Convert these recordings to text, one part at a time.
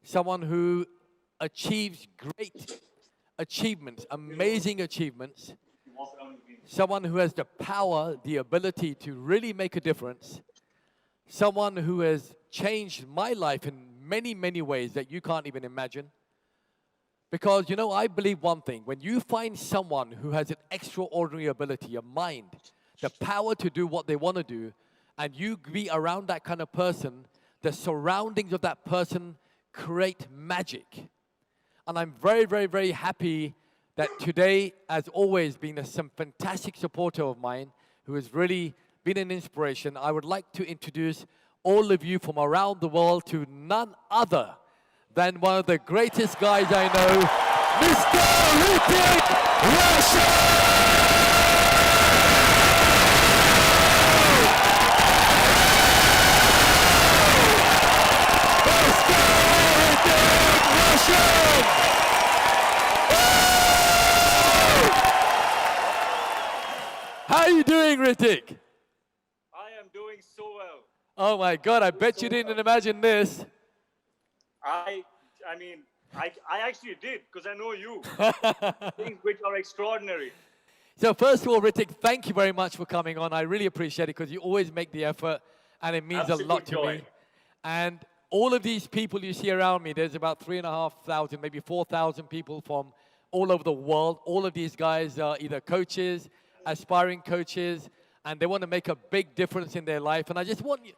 someone who achieves great achievements, amazing achievements, someone who has the power, the ability to really make a difference, someone who has changed my life in many, many ways that you can't even imagine. Because, I believe one thing. When you find someone who has an extraordinary ability, a mind, the power to do what they want to do, and you be around that kind of person, the surroundings of that person create magic. And I'm very, very, very happy that today, as always, being some fantastic supporter of mine who has really been an inspiration, I would like to introduce all of you from around the world to none other than one of the greatest guys I know, Mr. Hrithik Virtual! How are you doing, Hrithik? I am doing so well. Oh my God, I bet you didn't imagine this. I mean, I actually did, because I know you. Things which are extraordinary. So first of all, Hrithik, thank you very much for coming on. I really appreciate it because you always make the effort and it means Absolute a lot to joy. me. And all of these people you see around me, there's about 3,500, maybe 4,000 people from all over the world. All of these guys are either coaches, aspiring coaches, and they want to make a big difference in their life. And I just want you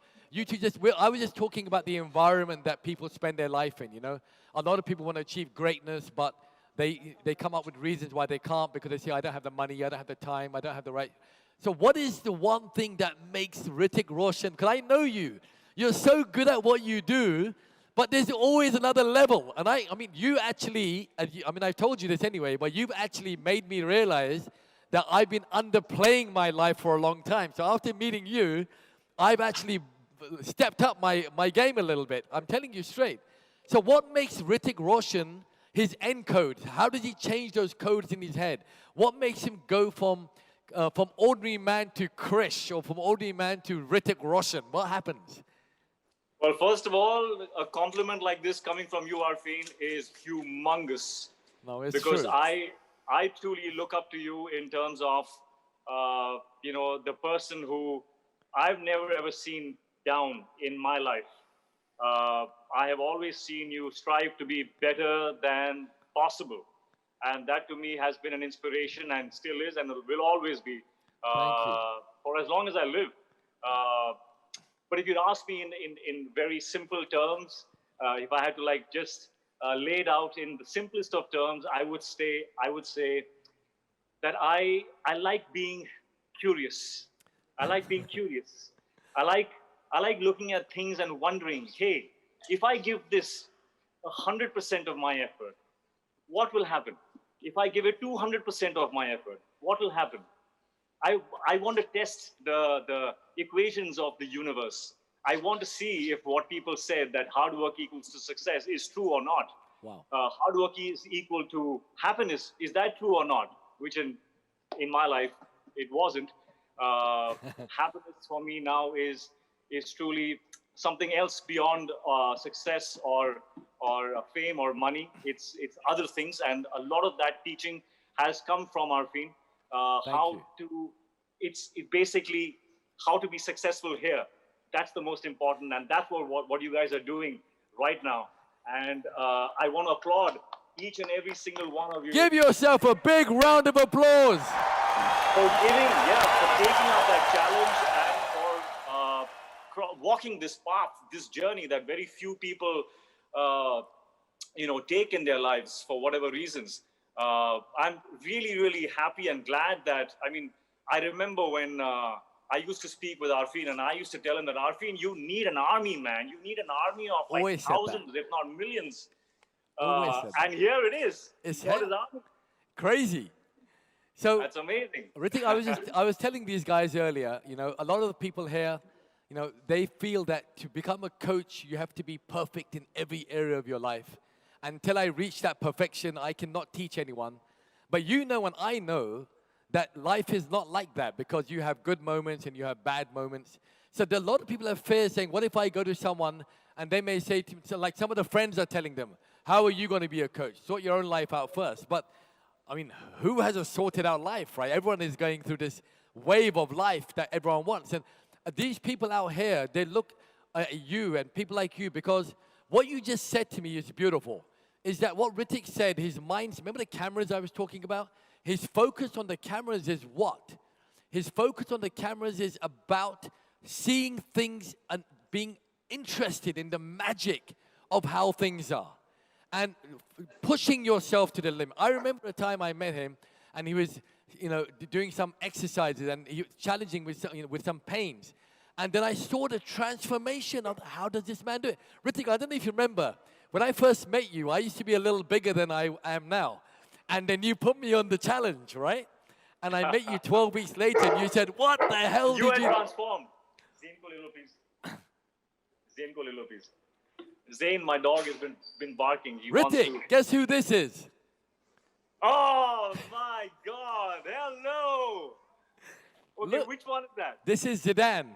to I was just talking about the environment that people spend their life in, A lot of people want to achieve greatness, but they come up with reasons why they can't because they say, I don't have the money, I don't have the time, I don't have the right. So what is the one thing that makes Hrithik Roshan? Because I know you. You're so good at what you do, but there's always another level. And I mean, you actually, I've told you this anyway, but you've actually made me realize that I've been underplaying my life for a long time. So after meeting you, I've actually stepped up my game a little bit. I'm telling you straight. So what makes Hrithik Roshan his end codes? How does he change those codes in his head? What makes him go from ordinary man to Krish or from ordinary man to Hrithik Roshan? What happens? Well, first of all, a compliment like this coming from you, Arfeen, is humongous. No, it's because true. I truly look up to you in terms of, the person who I've never ever seen down in my life. I have always seen you strive to be better than possible. And that to me has been an inspiration and still is and will always be Thank you. for as long as I live. But if you'd ask me in very simple terms, if I had to just lay it out in the simplest of terms, I would say that I like being curious. I like being curious. I like looking at things and wondering, hey, if I give this 100% of my effort, what will happen? If I give it 200% of my effort, what will happen? I want to test the equations of the universe. I want to see if what people said that hard work equals to success is true or not. Wow. Hard work is equal to happiness. Is that true or not? Which in my life, it wasn't. Happiness for me now is truly something else beyond success or fame or money. It's other things, and a lot of that teaching has come from Arfeen. It's basically how to be successful here. That's the most important, and that's what you guys are doing right now. And I want to applaud each and every single one of you. Give yourself a big round of applause. For taking up that challenge and for walking this path, this journey that very few people, take in their lives for whatever reasons. I'm really, really happy and glad that, I remember when I used to speak with Arfeen and I used to tell him that, Arfeen, you need an army, man. You need an army of thousands, if not millions. And here it is. It's crazy. So that's amazing. Hrithik, I was telling these guys earlier, a lot of the people here, they feel that to become a coach, you have to be perfect in every area of your life. Until I reach that perfection, I cannot teach anyone. But and I know that life is not like that because you have good moments and you have bad moments. So there are a lot of people have fear saying, what if I go to someone and they may say to me, so like some of the friends are telling them, how are you going to be a coach? Sort your own life out first. But I mean, who has a sorted out life, right? Everyone is going through this wave of life that everyone wants. And these people out here, they look at you and people like you because what you just said to me is beautiful. Is that what Hrithik said, his mind, remember the cameras I was talking about? His focus on the cameras is what? His focus on the cameras is about seeing things and being interested in the magic of how things are. And pushing yourself to the limit. I remember a time I met him, and he was, doing some exercises, and he was challenging with with some pains. And then I saw the transformation of how does this man do it. Hrithik, I don't know if you remember, when I first met you, I used to be a little bigger than I am now. And then you put me on the challenge, right? And I met you 12 weeks later, and you said, what the hell You did you... had transformed. Zane ko le lo, please. Zane ko le lo, please. Zane, my dog, has been barking. He wants to... Hrithik, guess who this is? Oh, my God. Hello. Okay, Look. which one is that? This is Zidane.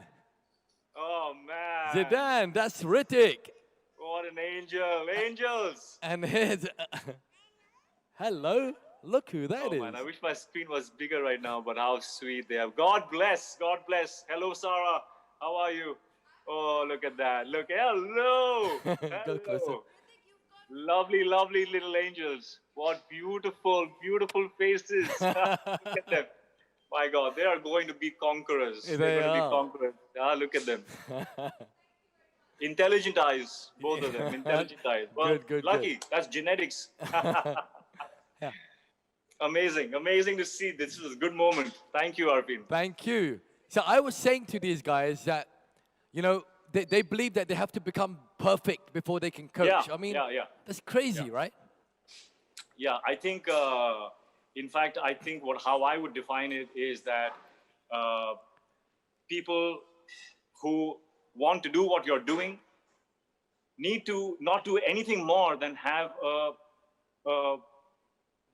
Oh, man. Zidane, that's Hrithik. What an angel. Angels. And here's... hello. Look who that is. Man, I wish my screen was bigger right now, but how sweet they are. God bless. God bless. Hello, Sarah. How are you? Oh, look at that. Look. Hello. Go closer. Hello. Lovely, lovely little angels. What beautiful, beautiful faces. Look at them. My God, they are going to be conquerors. They They're going to are. be conquerors. Ah, look at them. Intelligent eyes, both of them. Intelligent eyes. Well, Good, lucky. good. That's genetics. Yeah. Amazing. Amazing to see. This is a good moment. Thank you, Arpin. Thank you. So I was saying to these guys that, they believe that they have to become perfect before they can coach. Yeah, I mean, yeah. that's crazy, right? Yeah, I think, in fact, I think how I would define it is that people who want to do what you're doing need to not do anything more than have a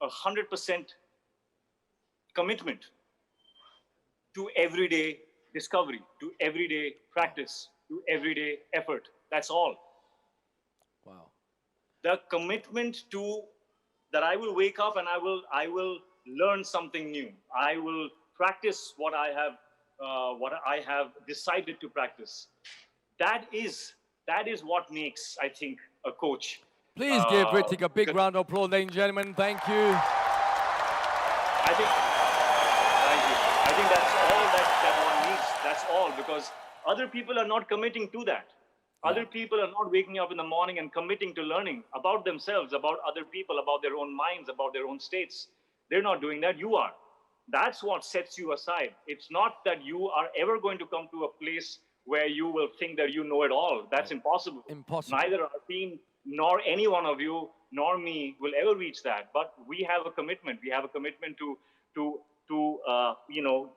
100% commitment to everyday discovery, to everyday practice, to everyday effort. That's all. Wow. The commitment to that I will wake up and I will learn something new. I will practice what I have decided to practice. That is what makes, I think, a coach. Please give Hrithik a big round of applause, ladies and gentlemen. Thank you. Thank you. I think that's all that one needs. That's all, because other people are not committing to that. Other people are not waking up in the morning and committing to learning about themselves, about other people, about their own minds, about their own states. They're not doing that. You are. That's what sets you aside. It's not that you are ever going to come to a place where you will think that you know it all. That's impossible. Impossible. Neither our team nor any one of you nor me will ever reach that. But we have a commitment. We have a commitment to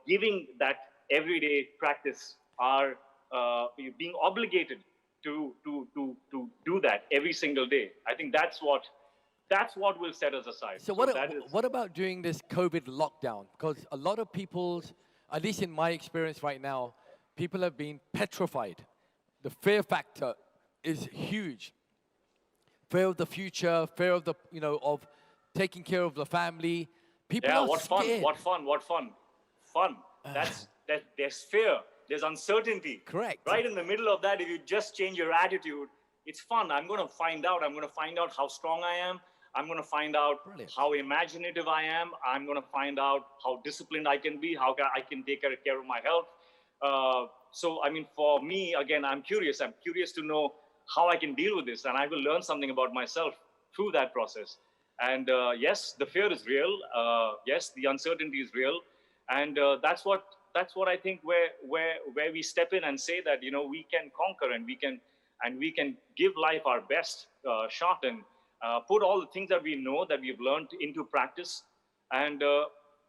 giving that everyday practice, our being obligated to do that every single day. I think that's what will set us aside. So what about during this COVID lockdown? Because a lot of people's, at least in my experience right now, people have been petrified. The fear factor is huge. Fear of the future, fear of of taking care of the family. People are scared. What fun. Fun. There's fear. There's uncertainty. Correct. Right in the middle of that, if you just change your attitude, it's fun. I'm going to find out. I'm going to find out how strong I am. I'm going to find out how imaginative I am. I'm going to find out how disciplined I can be, how I can take care of my health. So, I mean, for me, again, I'm curious. I'm curious to know how I can deal with this, and I will learn something about myself through that process. And yes, the fear is real. Yes, the uncertainty is real, and that's what I think where we step in and say that we can conquer and we can give life our best shot and put all the things that we know that we've learned into practice. And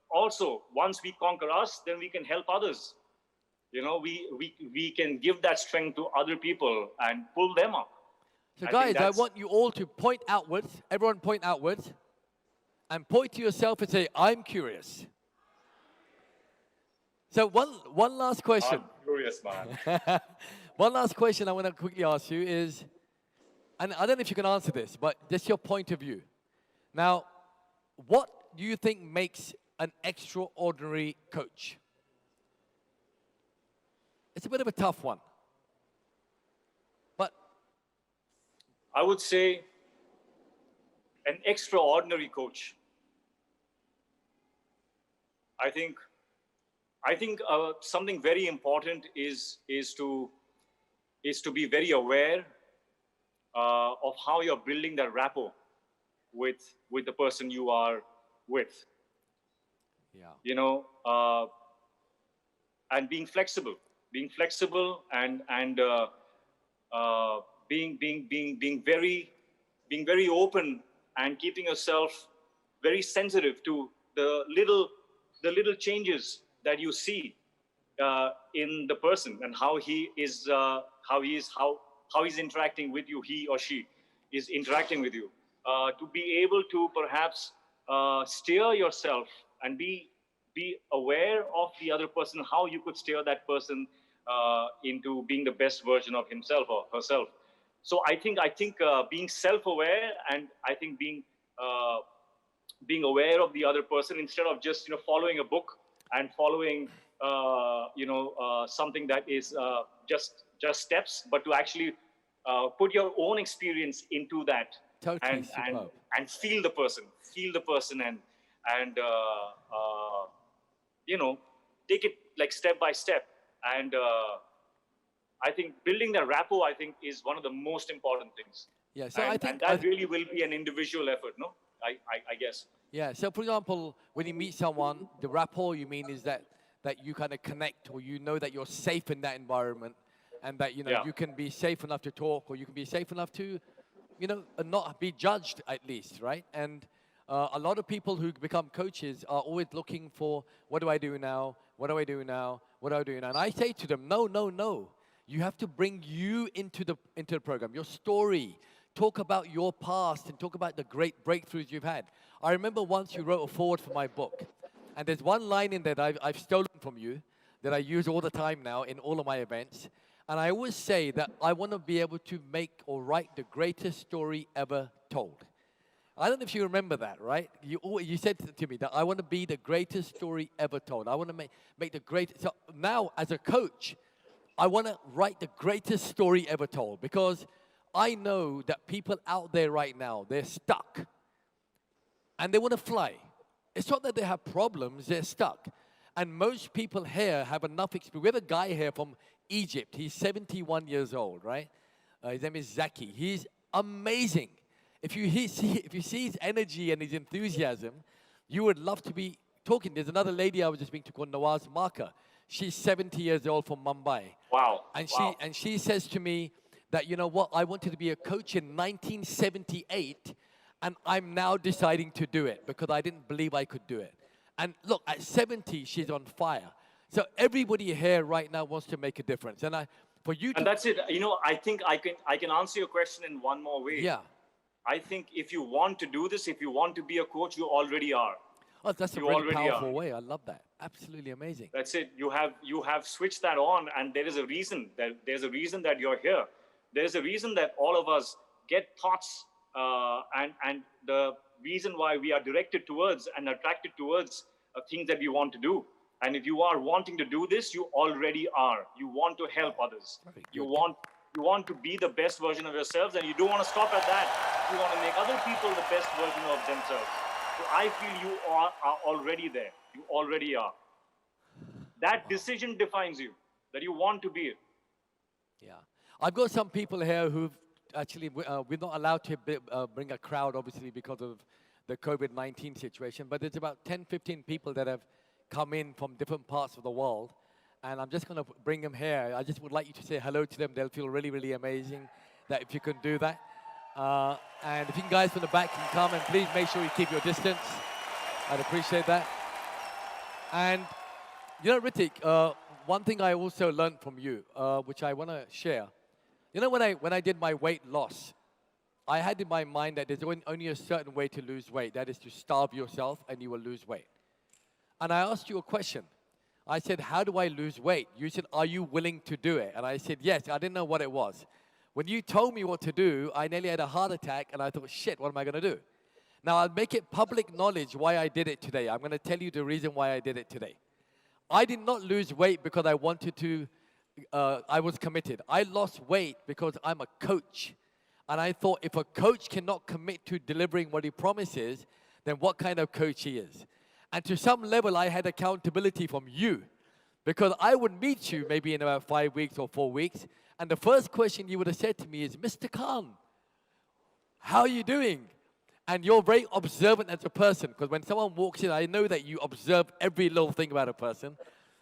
also, once we conquer us, then we can help others. We can give that strength to other people and pull them up. So guys, I want you all to point outwards. Everyone point outwards. And point to yourself and say, I'm curious. So one last question. Glorious, man. One last question I want to quickly ask you is, and I don't know if you can answer this, but just your point of view. Now, what do you think makes an extraordinary coach? It's a bit of a tough one. But I would say an extraordinary coach. I think something very important is to be very aware of how you're building that rapport with the person you are with. yeah, You know, and being flexible and being very open and keeping yourself very sensitive to the little changes that you see in the person and how he's interacting with you, he or she is interacting with you, to be able to perhaps steer yourself and be aware of the other person, how you could steer that person into being the best version of himself or herself. So I think being self-aware, and I think being aware of the other person instead of just following a book and following something that is just steps, but to actually put your own experience into that, totally and superb. feel the person and take it like step by step. And I think building the rapport, I think, is one of the most important things. Yeah, so And, I think and that really will be an individual effort, no? I guess. yeah. So for example, when you meet someone, the rapport you mean is that you kind of connect, or you know that you're safe in that environment, and that Yeah. you can be safe enough to talk, or you can be safe enough to not be judged, at least, right? And a lot of people who become coaches are always looking for, what do I do now? What do I do now? What do I do now? And I say to them, no, no, no. You have to bring you into the program, your story. Talk about your past and talk about the great breakthroughs you've had. I remember once you wrote a foreword for my book, and there's one line in there that I've stolen from you that I use all the time now in all of my events. And I always say that I want to be able to make or write the greatest story ever told. I don't know if you remember that, right? You said to me that I want to be the greatest story ever told. I want to make the greatest. So now, as a coach, I want to write the greatest story ever told, because I know that people out there right now, they're stuck and they want to fly. It's not that they have problems, they're stuck. And most people here have enough experience. We have a guy here from Egypt. He's 71 years old, right? His name is Zaki. He's amazing. If you see his energy and his enthusiasm, you would love to be talking. There's another lady I was just speaking to called Nawaz Marka. She's 70 years old from Mumbai. Wow. And wow. she says to me that, you know what, I wanted to be a coach in 1978, and I'm now deciding to do it because I didn't believe I could do it. And look, at 70, she's on fire. So everybody here right now wants to make a difference. And for you to... And that's it. I think I can answer your question in one more way. Yeah. I think if you want to do this, if you want to be a coach, you already are. Oh, that's a really powerful way. I love that. Absolutely amazing. That's it. You have switched that on, and there is a reason that you're here. There's a reason that all of us get thoughts, and the reason why we are directed towards and attracted towards things that we want to do. And if you are wanting to do this, you already are. You want to help others. You want to be the best version of yourselves, and you don't want to stop at that. You want to make other people the best version of themselves. So I feel you are already there. You already are. That decision defines you, that you want to be it. Yeah. I've got some people here who've actually, we're not allowed to bring a crowd, obviously, because of the COVID-19 situation, but there's about 10, 15 people that have come in from different parts of the world, and I'm just going to bring them here. I just would like you to say hello to them. They'll feel really, really amazing that if you can do that. And if you guys from the back can come, and please make sure you keep your distance. I'd appreciate that. And, you know, Hrithik, one thing I also learned from you, which I want to share. You know, when I did my weight loss, I had in my mind that there's only a certain way to lose weight. That is to starve yourself and you will lose weight. And I asked you a question. I said, how do I lose weight? You said, are you willing to do it? And I said, yes. I didn't know what it was. When you told me what to do, I nearly had a heart attack, and I thought, shit, what am I going to do? Now, I'll make it public knowledge why I did it today. I'm going to tell you the reason why I did it today. I did not lose weight because I wanted to, I was committed. I lost weight because I'm a coach. And I thought if a coach cannot commit to delivering what he promises, then what kind of coach he is? And to some level, I had accountability from you. Because I would meet you maybe in about 5 weeks or 4 weeks, and the first question you would have said to me is, Mr. Khan, how are you doing? And you're very observant as a person, because when someone walks in, I know that you observe every little thing about a person.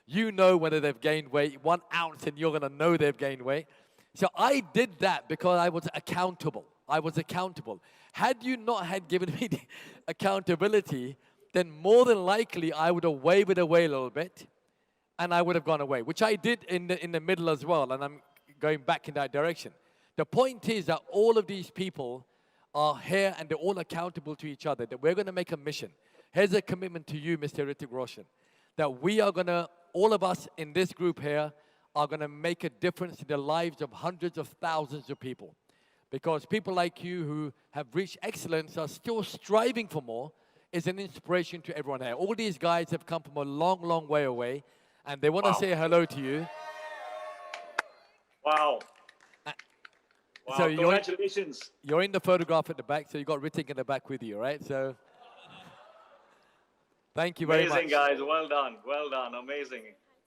You know whether they've gained weight, 1 ounce, and you're going to know they've gained weight. So I did that because I was accountable. I was accountable. Had you not had given me the accountability, then more than likely I would have wavered away a little bit, and I would have gone away, which I did in the middle as well, and I'm going back in that direction. The point is that all of these people are here, and they're all accountable to each other, that we're going to make a mission. Here's a commitment to you, Mr. Hrithik Roshan, that we are going to, all of us in this group here, are going to make a difference in the lives of hundreds of thousands of people. Because people like you who have reached excellence are still striving for more is an inspiration to everyone here. All these guys have come from a long, long way away, and they want to say hello to you. Wow. Wow, So congratulations. You're in the photograph at the back, so you got Hrithik in the back with you, right? So, thank you very much. Amazing, guys. Well done. Well done. Amazing.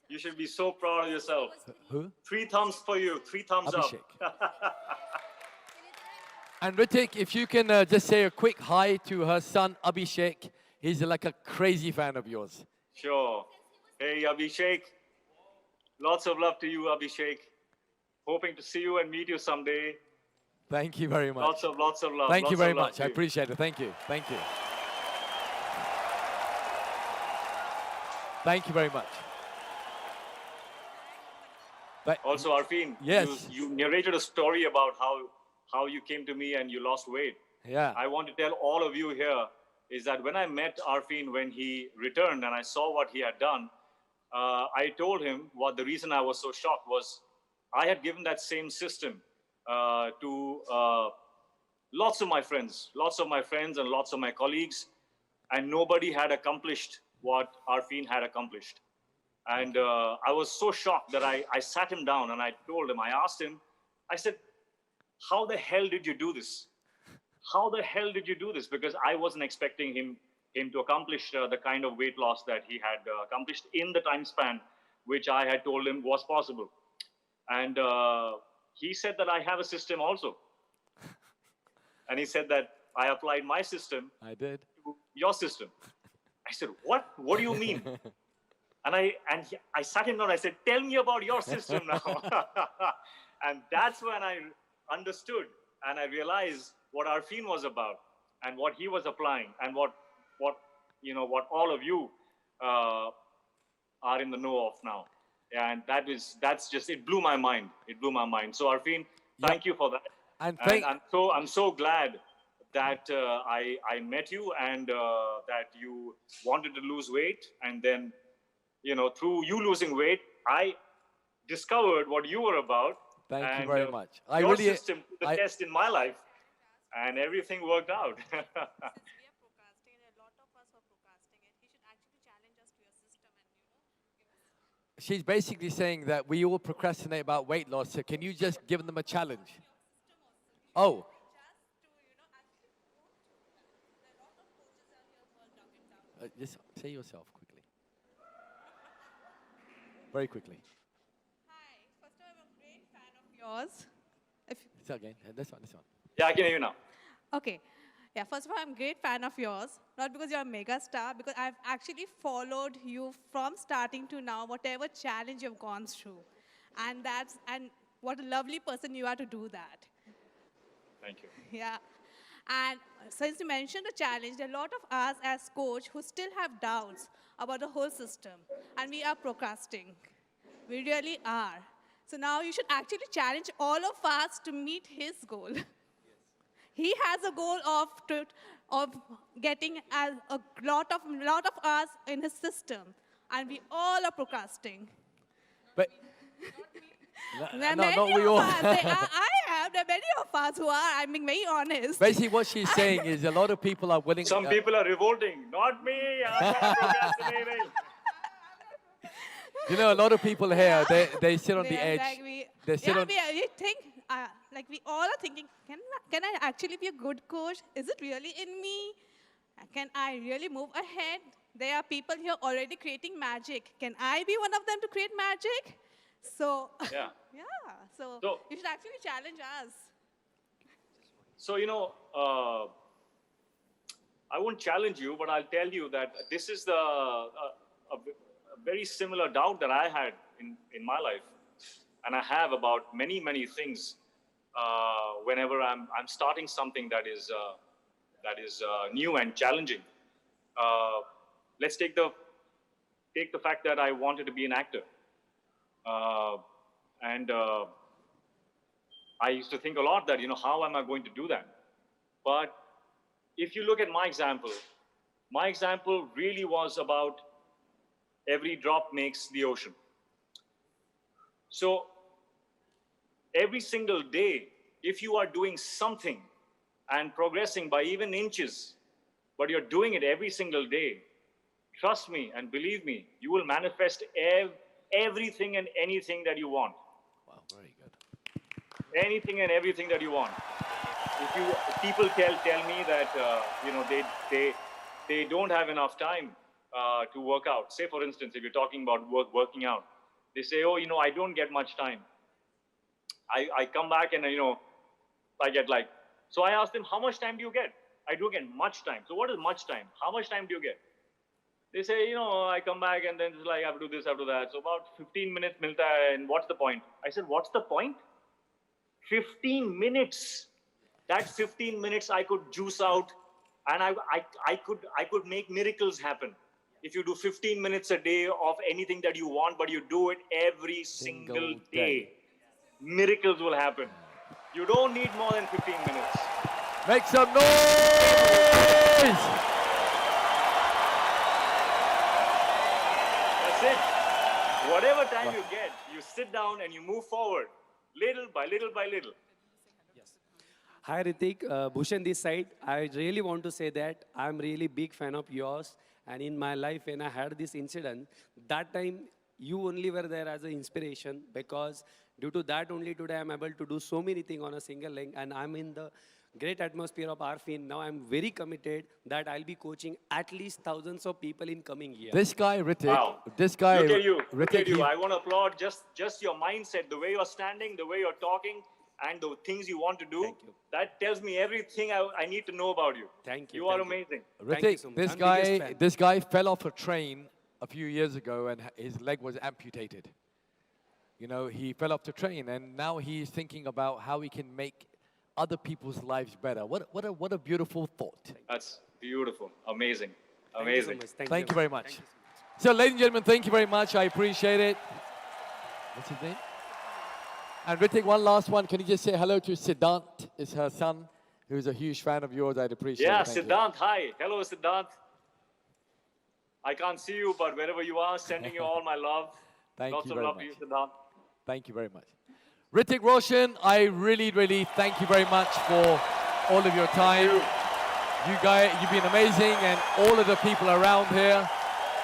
You should be so proud of yourself. Who? 3 thumbs for you. 3 thumbs Abhishek. up. And Hrithik, if you can just say a quick hi to her son, Abhishek. He's like a crazy fan of yours. Sure. Hey, Abhishek. Lots of love to you, Abhishek. Hoping to see you and meet you someday. Thank you very much. Lots of love. Thank you Lots very of love much. to I you. appreciate it. Thank you. Thank you. Thank you very much. Also, Arfin, yes. you narrated a story about how you came to me and you lost weight. Yeah. I want to tell all of you here is that when I met Arfin when he returned and I saw what he had done, I told him what the reason I was so shocked was I had given that same system to lots of my friends and lots of my colleagues, and nobody had accomplished what Arfin had accomplished. And I was so shocked that I sat him down and I told him, I asked him, I said, how the hell did you do this? How the hell did you do this? Because I wasn't expecting him to accomplish the kind of weight loss that he had accomplished in the time span which I had told him was possible. And he said that I have a system also. And he said that I applied my system to your system. I said, what? What do you mean? And I sat him down. I said, tell me about your system now. And that's when I understood and I realized what Arfin was about and what he was applying and what all of you are in the know of now. And that's just, it blew my mind. It blew my mind. So Arfin, thank you for that. And I'm so glad that I met you and that you wanted to lose weight. And then, through you losing weight, I discovered what you were about. Thank you very much. Your system put the test in my life, and everything worked out. Since we are procrastinating, a lot of us are procrastinating. He should actually challenge us to your system and give us. She's basically saying that we all procrastinate about weight loss. So can you just give them a challenge? Oh. Just say yourself quickly. Very quickly. Hi, first of all, I'm a great fan of yours. Say again. This one. Yeah, I can hear you now. Okay. Yeah, first of all, I'm a great fan of yours. Not because you're a mega star, because I've actually followed you from starting to now, whatever challenge you've gone through. And what a lovely person you are to do that. Thank you. Yeah. And since you mentioned the challenge, there are a lot of us as coach who still have doubts about the whole system. And we are procrastinating. We really are. So now you should actually challenge all of us to meet his goal. Yes. He has a goal of getting a lot of us in his system. And we all are procrastinating. But There are no, many not we of all. us. There are many of us who are, I'm being very honest. Basically, what she's saying is a lot of people are willing. Some people are revolting. Not me. I'm not procrastinating. You know, a lot of people here, they sit on the They are edge. like we, They sit on. we think, like we all are thinking, can I actually be a good coach? Is it really in me? Can I really move ahead? There are people here already creating magic. Can I be one of them to create magic? So, Yeah. yeah, so So- you should actually challenge us. So, I won't challenge you, but I'll tell you that this is a very similar doubt that I had in my life. And I have about many, many things whenever I'm starting something that is new and challenging. Let's take the fact that I wanted to be an actor. And I used to think a lot that, how am I going to do that? But if you look at my example really was about every drop makes the ocean. So every single day, if you are doing something and progressing by even inches, but you're doing it every single day, trust me and believe me, you will manifest everything and anything that you want. Wow, very good. Anything and everything that you want. People tell me that they don't have enough time to work out. Say for instance, if you're talking about working out, they say, oh, I don't get much time. I come back and I get like, so I ask them, how much time do you get? I do get much time. So what is much time? How much time do you get? They say, I come back and then it's like, I have to do this, I have to do that. So about 15 minutes milta hai, and what's the point? I said, what's the point? 15 minutes. That 15 minutes I could juice out and I could make miracles happen. If you do 15 minutes a day of anything that you want, but you do it every single day, miracles will happen. You don't need more than 15 minutes. Make some noise! That's it. Whatever time you get, you sit down and you move forward, little by little by little. Hi Hrithik, Bhushan this side. I really want to say that I'm really big fan of yours. And in my life, when I had this incident, that time you only were there as an inspiration, because due to that only today I'm able to do so many things on a single leg, and I'm in the great atmosphere of RFIN. Now I'm very committed that I'll be coaching at least thousands of people in coming years. This guy, Hrithik, Wow. this guy, Look at you. Look Hrithik, at you. I want to applaud just your mindset, the way you're standing, the way you're talking, and the things you want to do. Thank you. That tells me everything I need to know about you. Thank you. You are thank you. amazing. Thank you Hrithik, so much. this I'm biggest guy, fan. this guy fell off a train a few years ago and his leg was amputated. He fell off the train and now he's thinking about how he can make other people's lives better. What a beautiful thought. That's beautiful. Amazing. Thank you so Amazing. much. Thank you very much. Thank you so So, ladies and gentlemen, thank you very much. I appreciate it. What's his name? And Hrithik, one last one. Can you just say hello to Siddhant? It's her son, who's a huge fan of yours. I'd appreciate Yeah, it. Thank you. Siddhant, hi. Hello, Siddhant. I can't see you, but wherever you are, sending you all my love. Thank Lots you of very love much. to you, Siddhant. Thank you very much. Hrithik Roshan, I really, really thank you very much for all of your time. You guys, you've been amazing, and all of the people around here,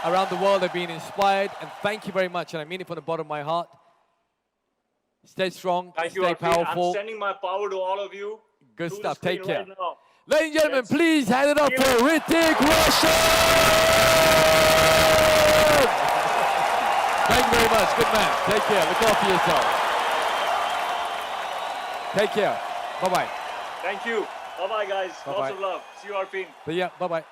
around the world, have been inspired. And thank you very much, and I mean it from the bottom of my heart. Stay strong, Thank you, stay Arfin. powerful. I'm sending my power to all of you. Good Through stuff. the screen Take care. right now. Ladies and gentlemen, Yes. please hand it up Give for it. Hrithik Roshan! Thank you very much. Good man. Take care. Look after yourself. Take care. Bye-bye. Thank you. Bye-bye, guys. Bye-bye. Lots of love. See you, Arfin. Yeah, bye-bye.